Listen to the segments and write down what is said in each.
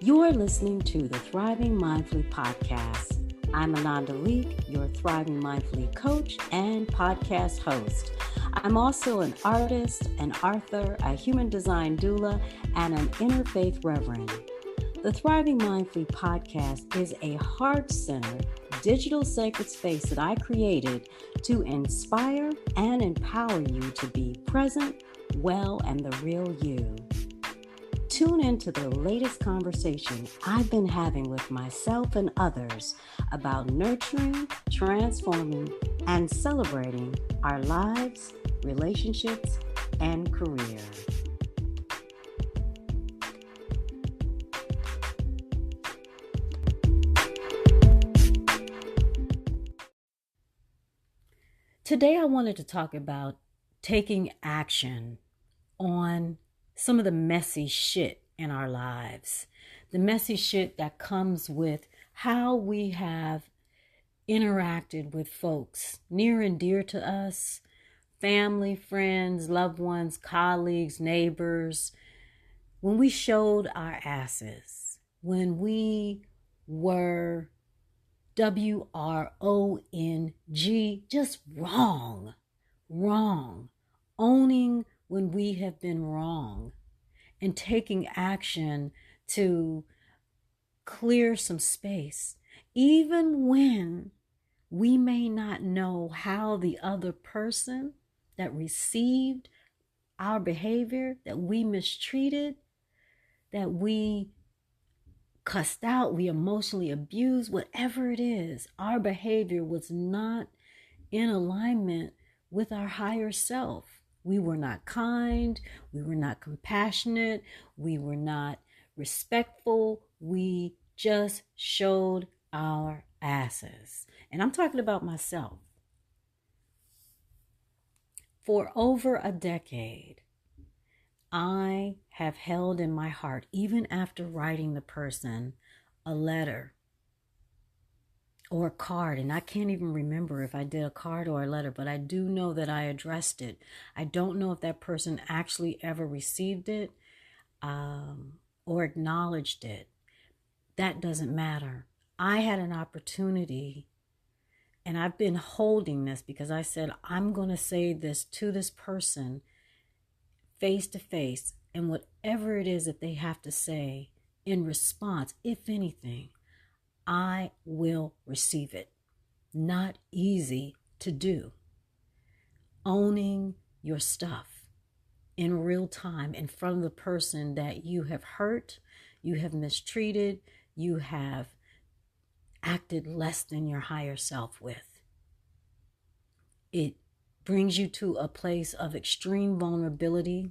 You're listening to the Thriving Mindfully podcast. I'm Ananda Leeke, your Thriving Mindfully coach and podcast host. I'm also an artist, an author, a human design doula, and an interfaith reverend. The Thriving Mindfully podcast is a heart-centered, digital sacred space that I created to inspire and empower you to be present, well, and the real you. Tune into the latest conversation I've been having with myself and others about nurturing, transforming, and celebrating our lives, relationships, and career. Today I wanted to talk about taking action on some of the messy shit in our lives. The messy shit that comes with how we have interacted with folks near and dear to us, family, friends, loved ones, colleagues, neighbors, when we showed our asses, when we were WRONG, just wrong, owning when we have been wrong and taking action to clear some space, even when we may not know how the other person that received our behavior, that we mistreated, that we cussed out, we emotionally abused, whatever it is, our behavior was not in alignment with our higher self. We were not kind, we were not compassionate, we were not respectful, we just showed our asses. And I'm talking about myself. For over a decade, I have held in my heart, even after writing the person a letter or a card, and I can't even remember if I did a card or a letter, but I do know that I addressed it. I don't know if that person actually ever received it or acknowledged it. That doesn't matter. I had an opportunity, and I've been holding this because I said, I'm going to say this to this person face to face, and whatever it is that they have to say in response, if anything, I will receive it. Not easy to do. Owning your stuff in real time in front of the person that you have hurt, you have mistreated, you have acted less than your higher self with. It brings you to a place of extreme vulnerability.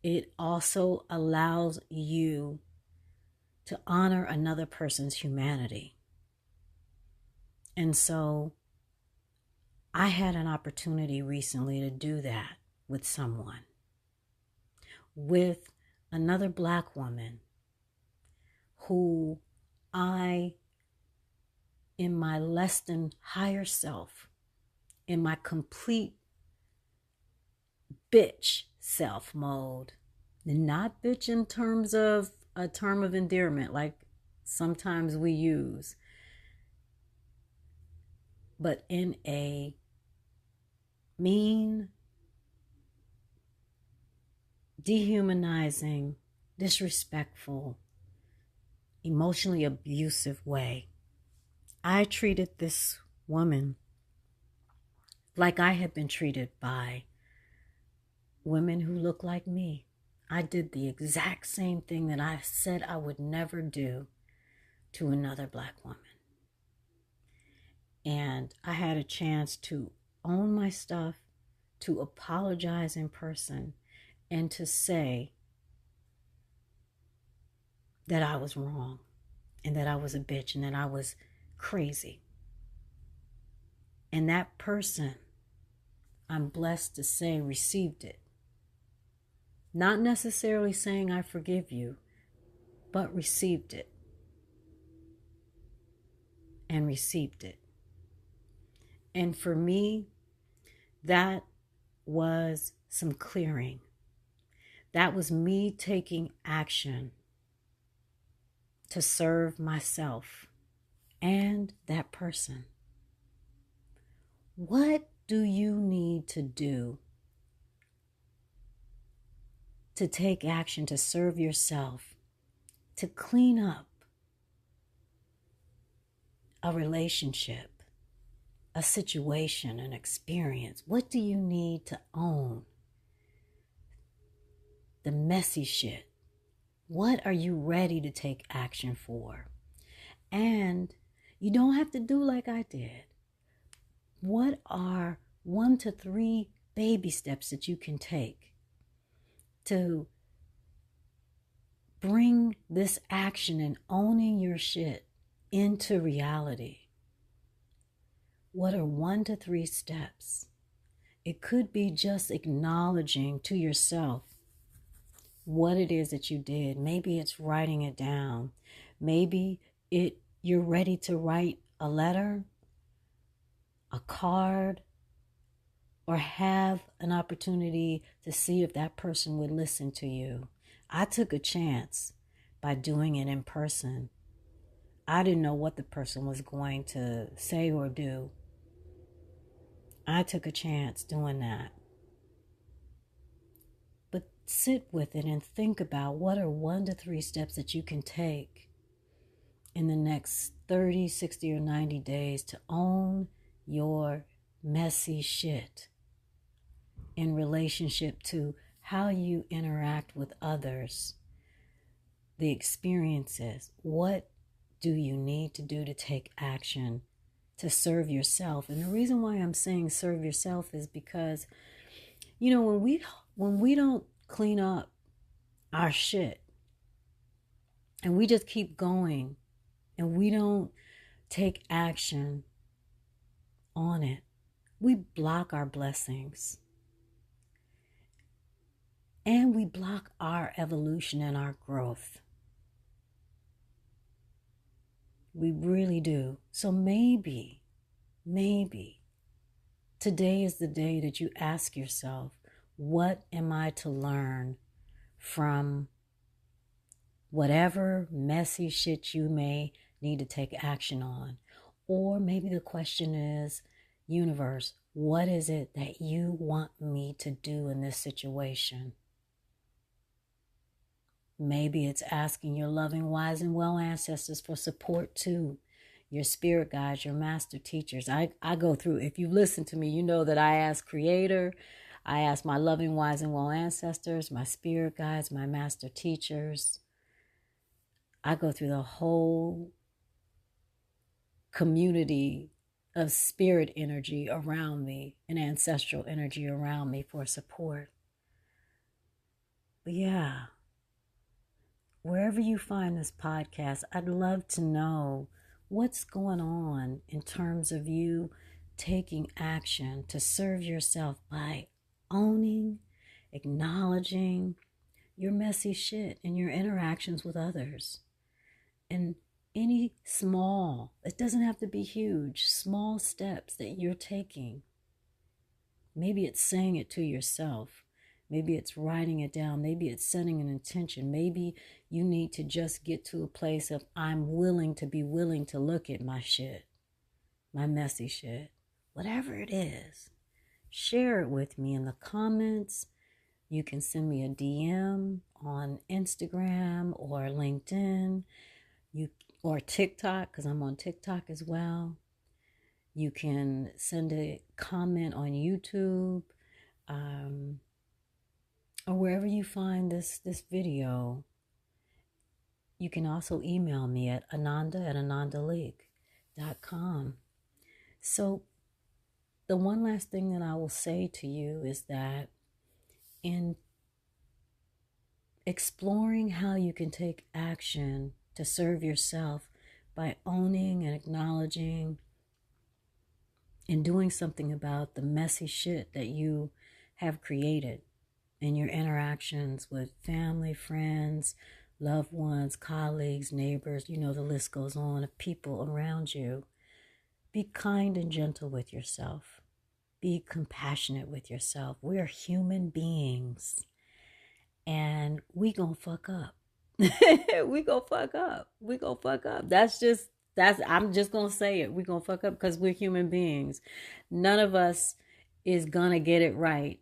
It also allows you to honor another person's humanity. And so I had an opportunity recently to do that with someone, with another Black woman who I, in my less than higher self, in my complete bitch self mode, not bitch in terms of a term of endearment like sometimes we use, but in a mean, dehumanizing, disrespectful, emotionally abusive way. I treated this woman like I had been treated by women who look like me. I did the exact same thing that I said I would never do to another Black woman. And I had a chance to own my stuff, to apologize in person, and to say that I was wrong, and that I was a bitch, and that I was crazy. And that person, I'm blessed to say, received it. Not necessarily saying I forgive you, but received it. And received it. And for me, that was some clearing. That was me taking action to serve myself and that person? What do you need to do to take action to serve yourself, to clean up a relationship, a situation, an experience? What do you need to own? The messy shit. What are you ready to take action for? And you don't have to do like I did. What are 1 to 3 baby steps that you can take to bring this action and owning your shit into reality? What are 1 to 3 steps? It could be just acknowledging to yourself what it is that you did. Maybe it's writing it down. Maybe you're ready to write a letter, a card, or have an opportunity to see if that person would listen to you. I took a chance by doing it in person. I didn't know what the person was going to say or do. I took a chance doing that. But sit with it and think about what are 1 to 3 steps that you can take in the next 30, 60, or 90 days to own your messy shit in relationship to how you interact with others, the experiences. What do you need to do to take action to serve yourself? And the reason why I'm saying serve yourself is because, when we don't clean up our shit and we just keep going and we don't take action on it, we block our blessings and we block our evolution and our growth. We really do. So maybe today is the day that you ask yourself, what am I to learn from whatever messy shit you may need to take action on? Or maybe the question is, universe, what is it that you want me to do in this situation? Maybe it's asking your loving, wise, and well ancestors for support too. Your spirit guides, your master teachers. I go through, if you listen to me, you know that I ask Creator, I ask my loving, wise, and well ancestors, my spirit guides, my master teachers. I go through the whole community of spirit energy around me and ancestral energy around me for support. But yeah, wherever you find this podcast, I'd love to know what's going on in terms of you taking action to serve yourself by owning, acknowledging your messy shit and your interactions with others. And any small, it doesn't have to be huge, small steps that you're taking. Maybe it's saying it to yourself. Maybe it's writing it down. Maybe it's setting an intention. Maybe you need to just get to a place of I'm willing to look at my shit, my messy shit, whatever it is. Share it with me in the comments. You can send me a DM on Instagram or LinkedIn, or TikTok, because I'm on TikTok as well. You can send a comment on YouTube, or wherever you find this video. You can also email me at ananda@anandaleeke.com. So the one last thing that I will say to you is that in exploring how you can take action to serve yourself by owning and acknowledging and doing something about the messy shit that you have created in your interactions with family, friends, loved ones, colleagues, neighbors, the list goes on, of people around you. Be kind and gentle with yourself. Be compassionate with yourself. We're human beings and we gonna fuck up. We go fuck up. We go fuck up. I'm just gonna say it. We gonna fuck up because we're human beings. None of us is gonna get it right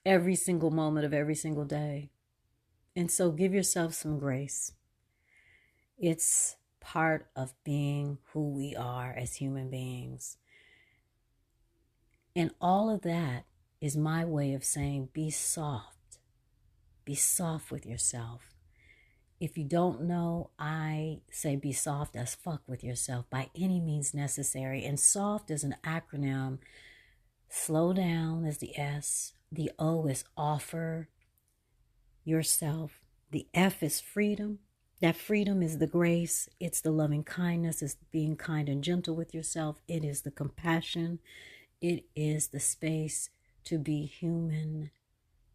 every single moment of every single day. And so give yourself some grace. It's part of being who we are as human beings. And all of that is my way of saying be soft. Be soft with yourself. If you don't know, I say be soft as fuck with yourself by any means necessary. And soft is an acronym. Slow down is the S. The O is offer yourself. The F is freedom. That freedom is the grace. It's the loving kindness. It's being kind and gentle with yourself. It is the compassion. It is the space to be human.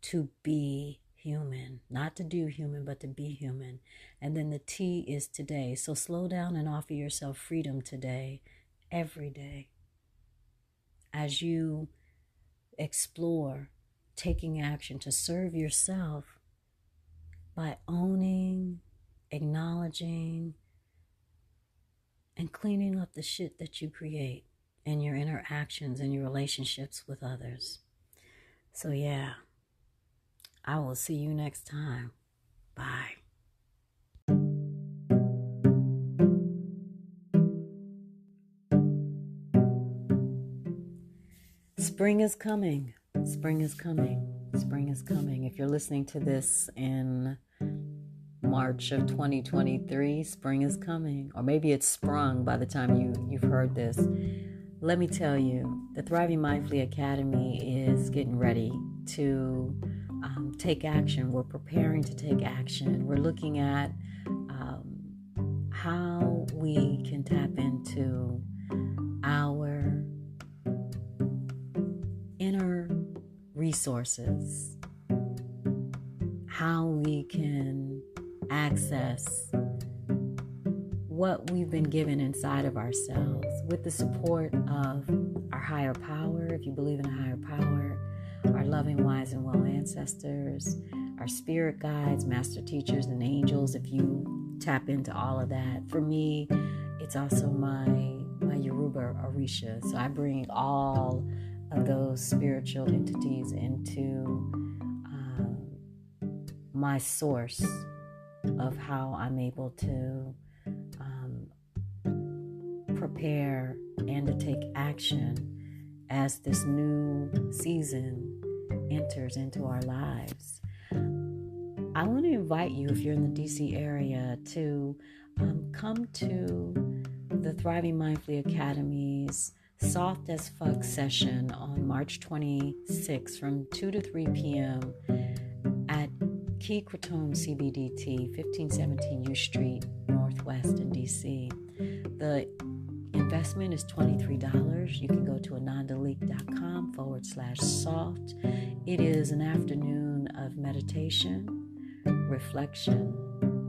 To be human. Not to do human, but to be human. And then the T is today. So slow down and offer yourself freedom today, every day. As you explore taking action to serve yourself by owning, acknowledging, and cleaning up the shit that you create in your interactions and your relationships with others. So yeah, I will see you next time. Bye. Spring is coming. Spring is coming. Spring is coming. If you're listening to this in March of 2023, spring is coming. Or maybe it's sprung by the time you've heard this. Let me tell you, the Thriving Mindfully Academy is getting ready to take action. We're preparing to take action. We're looking at how we can tap into our inner resources, how we can access what we've been given inside of ourselves with the support of our higher power, if you believe in a higher power, our loving, wise, and well ancestors, our spirit guides, master teachers, and angels, if you tap into all of that. For me, it's also my Yoruba Orisha. So I bring all of those spiritual entities into my source of how I'm able to prepare and to take action as this new season enters into our lives. I want to invite you, if you're in the DC area, to come to the Thriving Mindfully Academy's Soft as Fuck session on March 26th from 2 to 3 p.m. at Key Kratom CBDT, 1517 U Street, Northwest in DC. The investment is $23. You can go to anandaleeke.com/soft. It is an afternoon of meditation, reflection,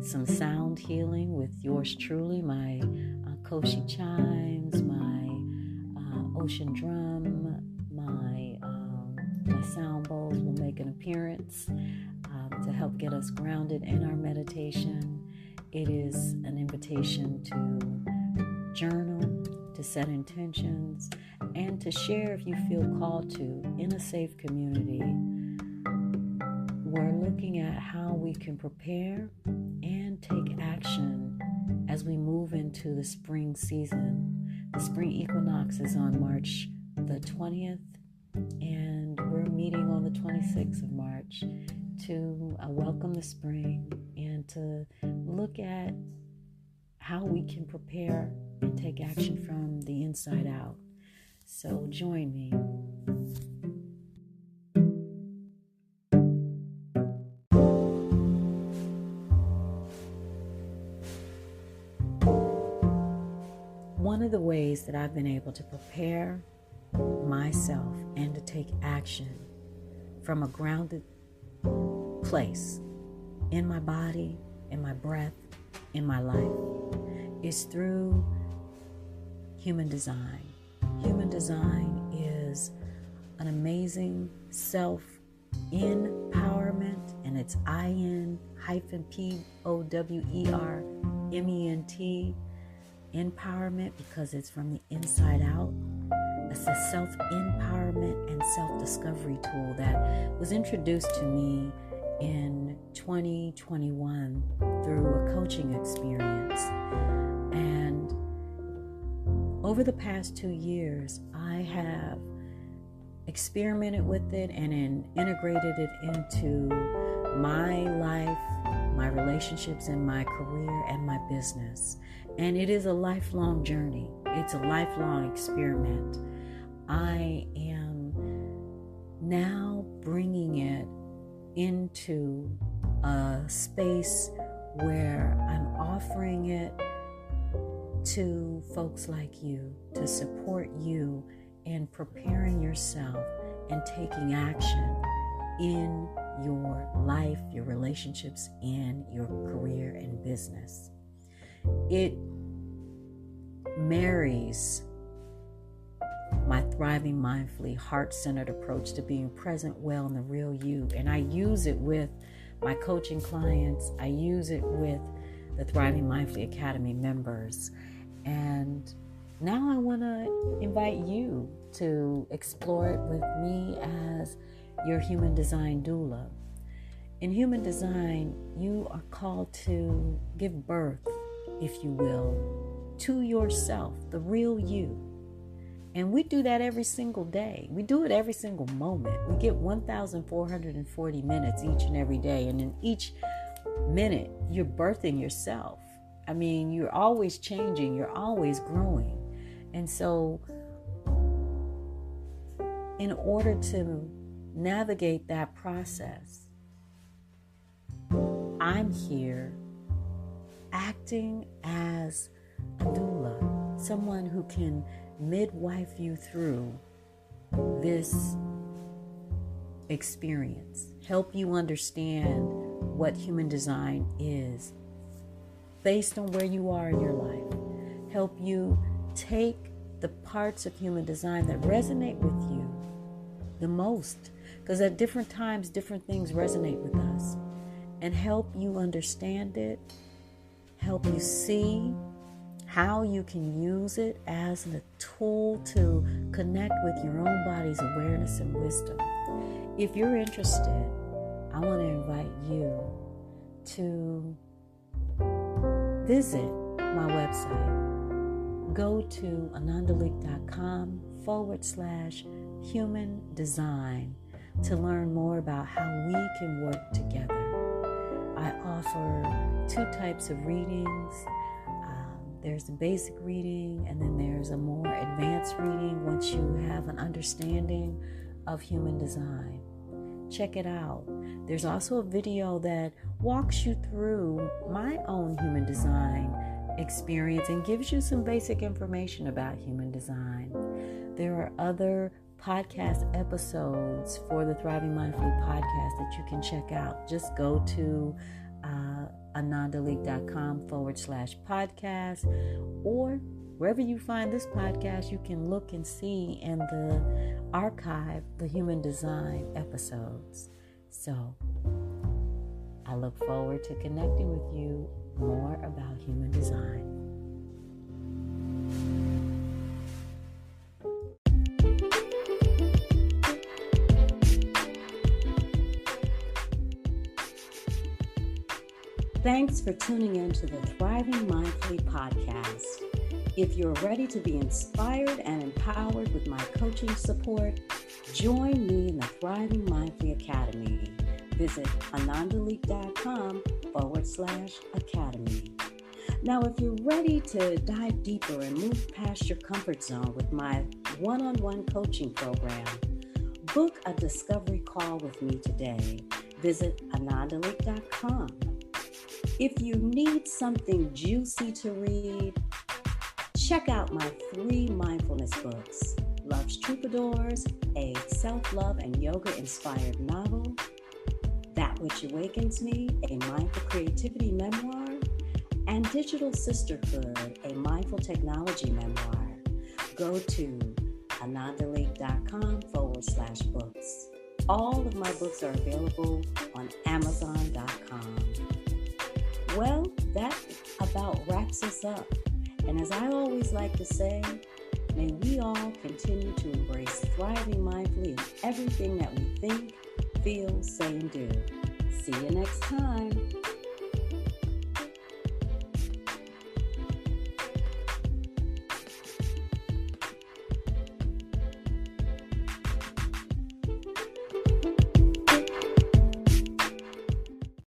some sound healing with yours truly, my Koshi chimes, my ocean drum, my sound bowls will make an appearance to help get us grounded in our meditation. It is an invitation to journal, to set intentions, and to share if you feel called to in a safe community. We're looking at how we can prepare and take action as we move into the spring season. The spring equinox is on March the 20th, and we're meeting on the 26th of March to welcome the spring and to look at how we can prepare and take action from the inside out. So join me. One of the ways that I've been able to prepare myself and to take action from a grounded place in my body, in my breath, in my life is through human design. Human design is an amazing Empowerment, and it's IN-POWERMENT, empowerment, because it's from the inside out. It's a self-empowerment and self-discovery tool that was introduced to me in 2021 through a coaching experience. And over the past 2 years, I have experimented with it and integrated it into my life, my relationships, and my career and my business. And it is a lifelong journey. It's a lifelong experiment. I am now bringing it into a space where I'm offering it to folks like you to support you in preparing yourself and taking action in your life, your relationships, and your career and business. It marries my Thriving Mindfully, heart-centered approach to being present well in the real you. And I use it with my coaching clients. I use it with the Thriving Mindfully Academy members. And now I want to invite you to explore it with me as your human design doula. In human design, you are called to give birth, if you will, to yourself, the real you. And we do that every single day. We do it every single moment. We get 1,440 minutes each and every day. And in each minute, you're birthing yourself. I mean, you're always changing. You're always growing. And so in order to navigate that process, I'm here acting as a doula, someone who can midwife you through this experience, help you understand what human design is based on where you are in your life, help you take the parts of human design that resonate with you the most, because at different times, different things resonate with us, and help you understand it, help you see how you can use it as a tool to connect with your own body's awareness and wisdom. If you're interested, I want to invite you to visit my website. Go to anandaleeke.com/human design to learn more about how we can work together. I offer 2 types of readings. There's a basic reading, and then there's a more advanced reading once you have an understanding of human design. Check it out. There's also a video that walks you through my own human design experience and gives you some basic information about human design. There are other podcast episodes for the Thriving Mindfully podcast that you can check out. Just go to anandaleeke.com/podcast, or wherever you find this podcast, you can look and see in the archive the human design episodes. So I look forward to connecting with you more about human design. Thanks for tuning in to the Thriving Mindfully podcast. If you're ready to be inspired and empowered with my coaching support, join me in the Thriving Mindfully Academy. Visit anandaleeke.com/academy. Now, if you're ready to dive deeper and move past your comfort zone with my one-on-one coaching program, book a discovery call with me today. Visit anandaleeke.com. If you need something juicy to read, check out my 3 mindfulness books: Love's Troubadours, a self-love and yoga-inspired novel; That Which Awakens Me, a mindful creativity memoir; and Digital Sisterhood, a mindful technology memoir. Go to anandaleeke.com/books. All of my books are available on Amazon.com. Well, that about wraps us up. And as I always like to say, may we all continue to embrace thriving mindfully in everything that we think, feel, say, and do. See you next time.